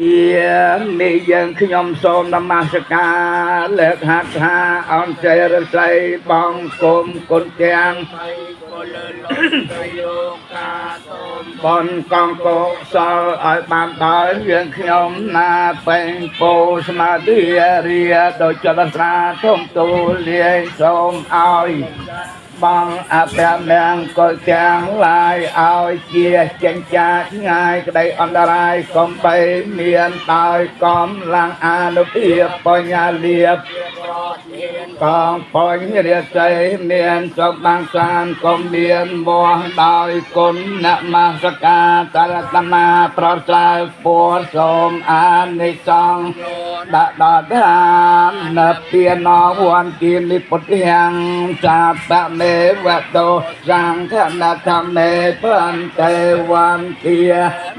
យានេះយើងខ្ញុំសូមនមស្ការលើកហាត់ថាអនចេរស្រីបងគុំគុណទាំងបនកងកុសលឲ្យបានដល់យើងខ្ញុំណាពេញពោស្មារតីរាដោយចលស្រាធំទូលាយសូមឲ្យបងអភមង្គលទាំងឡាយឲ្យជាចិញ្ចាងាយក្តីអន្តរាយកុំបីមានដោយកំឡាំងអនុភាពបញ្ញាលៀបកងបញ្ញារាសីមានសុខបាំងសានកុំមានមោះដោយគុណនមស្ការតរតនាប្រសើរពួរសូមអានិសង្ឃដាក់ដល់ឋាននៅពីណវន្តិនិពុទ្ធយ៉ាងសាបមេវតោសង្ឃនធម្មេភន្តិវន្តិ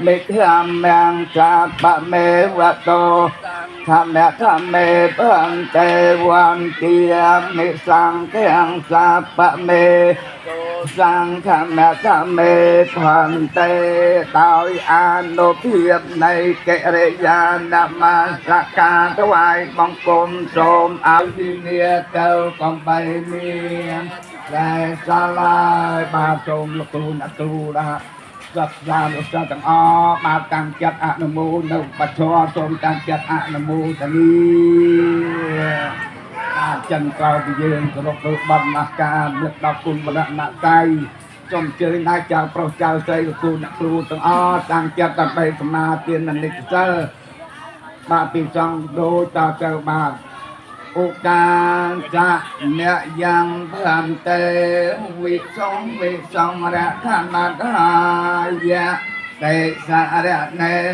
មិខមង្សាបមេវតោធម្មមេភន្តិវន្តិមិសង្ឃងសាបមេសង្ឃមធម្មេភន្តិដោយអនុភាពនៃកិរិយានមស្ការថ្វាយបង្គំសូមឲ្យទីនេះទៅកំបីមានតែសាលាបាទសូមលោកគ្រូអ្នកគ្រូដែរសិក្សាលោកសិស្សទាំងអស់បានតាំងចិត្តអនុមោទនៅបច្ចុប្បន្នសូមតាំងចិត្តអនុមោទនីចិនក្រោយពីយើងគោរពលើបណ្ណាការលើកដល់គុណបរណតៃសូមអញ្ជើញឲ្យចៅប្រុសចៅស្រីលោកគ្រូអ្នកគ្រូទាំងអស់តាំងចិត្តដើម្បីសមាទាននិកសិលបាទពីចង់ដូចតទៅបាទឧកាចៈអ្នកយ៉ាងភន្តិវិសង្ឃរៈខណ្ឌាយៈតេសារៈណេ